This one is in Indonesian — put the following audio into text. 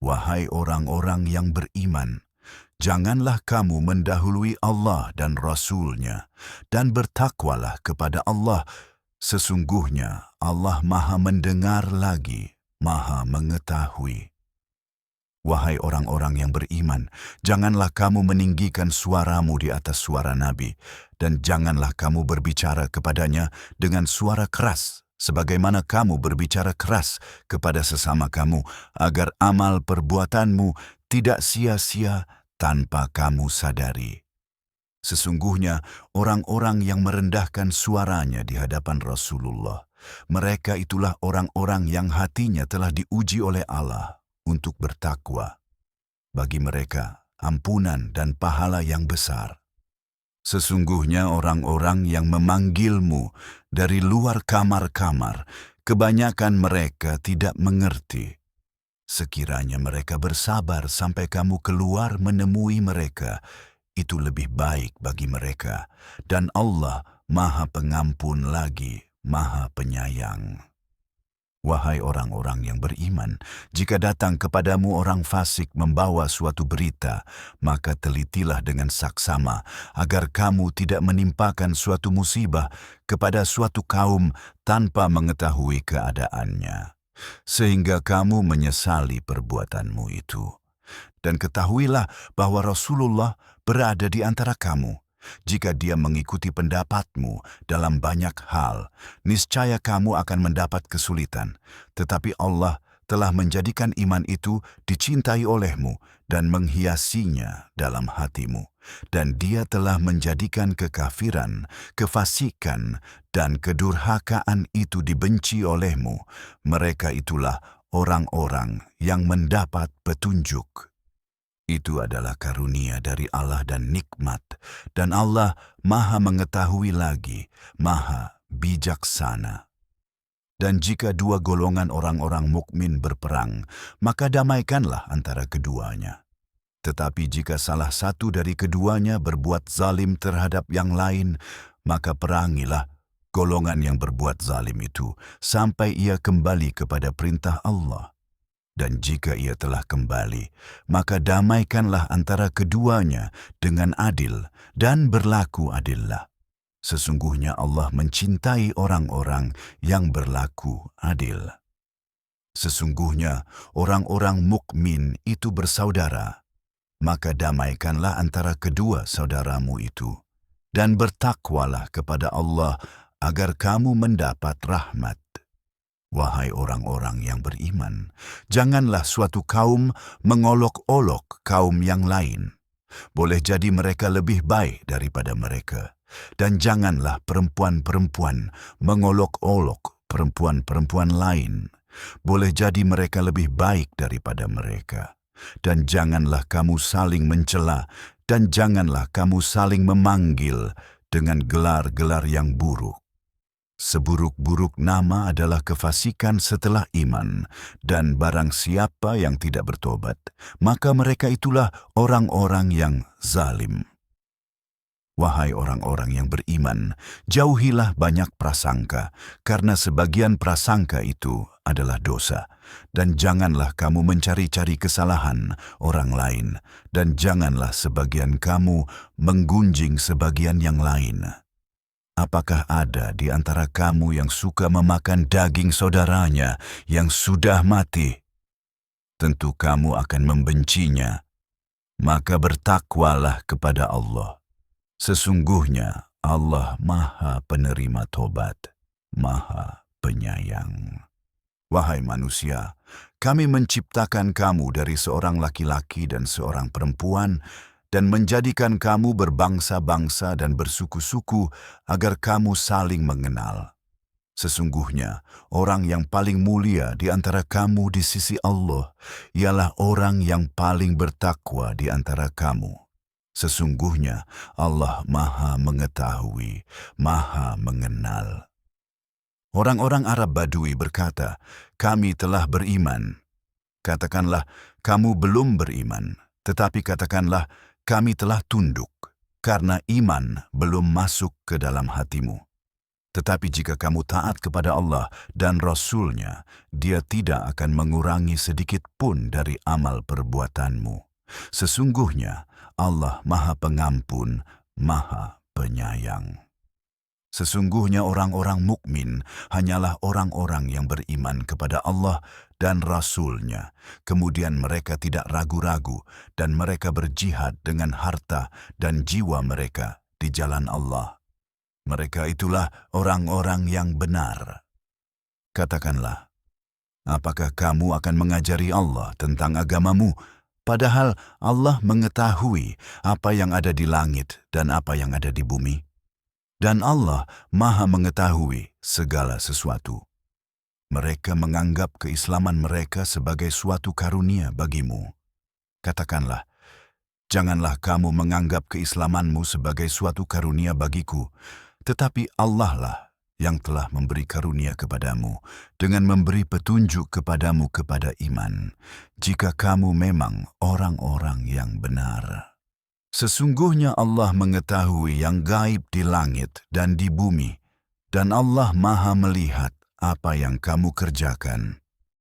Wahai orang-orang yang beriman, janganlah kamu mendahului Allah dan Rasul-Nya, dan bertakwalah kepada Allah. Sesungguhnya Allah Maha mendengar lagi, Maha mengetahui. Wahai orang-orang yang beriman, janganlah kamu meninggikan suaramu di atas suara Nabi, dan janganlah kamu berbicara kepadanya dengan suara keras, sebagaimana kamu berbicara keras kepada sesama kamu, agar amal perbuatanmu tidak sia-sia tanpa kamu sadari. Sesungguhnya orang-orang yang merendahkan suaranya di hadapan Rasulullah, mereka itulah orang-orang yang hatinya telah diuji oleh Allah untuk bertakwa. Bagi mereka, ampunan dan pahala yang besar. Sesungguhnya orang-orang yang memanggilmu dari luar kamar-kamar, kebanyakan mereka tidak mengerti. Sekiranya mereka bersabar sampai kamu keluar menemui mereka, itu lebih baik bagi mereka, dan Allah Maha Pengampun lagi, Maha Penyayang. Wahai orang-orang yang beriman, jika datang kepadamu orang fasik membawa suatu berita, maka telitilah dengan saksama, agar kamu tidak menimpakan suatu musibah kepada suatu kaum tanpa mengetahui keadaannya, sehingga kamu menyesali perbuatanmu itu. Dan ketahuilah bahwa Rasulullah berada di antara kamu. Jika dia mengikuti pendapatmu dalam banyak hal, niscaya kamu akan mendapat kesulitan. Tetapi Allah telah menjadikan iman itu dicintai olehmu dan menghiasinya dalam hatimu. Dan dia telah menjadikan kekafiran, kefasikan, dan kedurhakaan itu dibenci olehmu. Mereka itulah orang-orang yang mendapat petunjuk. Itu adalah karunia dari Allah dan nikmat, dan Allah Maha mengetahui lagi, Maha bijaksana. Dan jika dua golongan orang-orang mukmin berperang, maka damaikanlah antara keduanya. Tetapi jika salah satu dari keduanya berbuat zalim terhadap yang lain, maka perangilah golongan yang berbuat zalim itu sampai ia kembali kepada perintah Allah. Dan jika ia telah kembali, maka damaikanlah antara keduanya dengan adil dan berlaku adillah. Sesungguhnya Allah mencintai orang-orang yang berlaku adil. Sesungguhnya orang-orang mukmin itu bersaudara, maka damaikanlah antara kedua saudaramu itu, dan bertakwalah kepada Allah agar kamu mendapat rahmat. Wahai orang-orang yang beriman, janganlah suatu kaum mengolok-olok kaum yang lain. Boleh jadi mereka lebih baik daripada mereka. Dan janganlah perempuan-perempuan mengolok-olok perempuan-perempuan lain. Boleh jadi mereka lebih baik daripada mereka. Dan janganlah kamu saling mencela, dan janganlah kamu saling memanggil dengan gelar-gelar yang buruk. Seburuk-buruk nama adalah kefasikan setelah iman, dan barang siapa yang tidak bertobat, maka mereka itulah orang-orang yang zalim. Wahai orang-orang yang beriman, jauhilah banyak prasangka, karena sebagian prasangka itu adalah dosa. Dan janganlah kamu mencari-cari kesalahan orang lain, dan janganlah sebagian kamu menggunjing sebagian yang lain. Apakah ada di antara kamu yang suka memakan daging saudaranya yang sudah mati? Tentu kamu akan membencinya. Maka bertakwalah kepada Allah. Sesungguhnya Allah Maha Penerima Tobat, Maha Penyayang. Wahai manusia, kami menciptakan kamu dari seorang laki-laki dan seorang perempuan, dan menjadikan kamu berbangsa-bangsa dan bersuku-suku agar kamu saling mengenal. Sesungguhnya, orang yang paling mulia di antara kamu di sisi Allah ialah orang yang paling bertakwa di antara kamu. Sesungguhnya, Allah Maha Mengetahui, Maha Mengenal. Orang-orang Arab Badui berkata, "Kami telah beriman." Katakanlah, "Kamu belum beriman," tetapi katakanlah, "Kami telah tunduk," karena iman belum masuk ke dalam hatimu. Tetapi jika kamu taat kepada Allah dan Rasul-Nya, Dia tidak akan mengurangi sedikit pun dari amal perbuatanmu. Sesungguhnya Allah Maha Pengampun, Maha Penyayang. Sesungguhnya orang-orang mukmin hanyalah orang-orang yang beriman kepada Allah dan Rasul-Nya. Kemudian mereka tidak ragu-ragu dan mereka berjihad dengan harta dan jiwa mereka di jalan Allah. Mereka itulah orang-orang yang benar. Katakanlah, apakah kamu akan mengajari Allah tentang agamamu, padahal Allah mengetahui apa yang ada di langit dan apa yang ada di bumi? Dan Allah Maha mengetahui segala sesuatu. Mereka menganggap keislaman mereka sebagai suatu karunia bagimu. Katakanlah, janganlah kamu menganggap keislamanmu sebagai suatu karunia bagiku, tetapi Allah lah yang telah memberi karunia kepadamu dengan memberi petunjuk kepadamu kepada iman, jika kamu memang orang-orang yang benar. Sesungguhnya Allah mengetahui yang gaib di langit dan di bumi, dan Allah Maha melihat apa yang kamu kerjakan.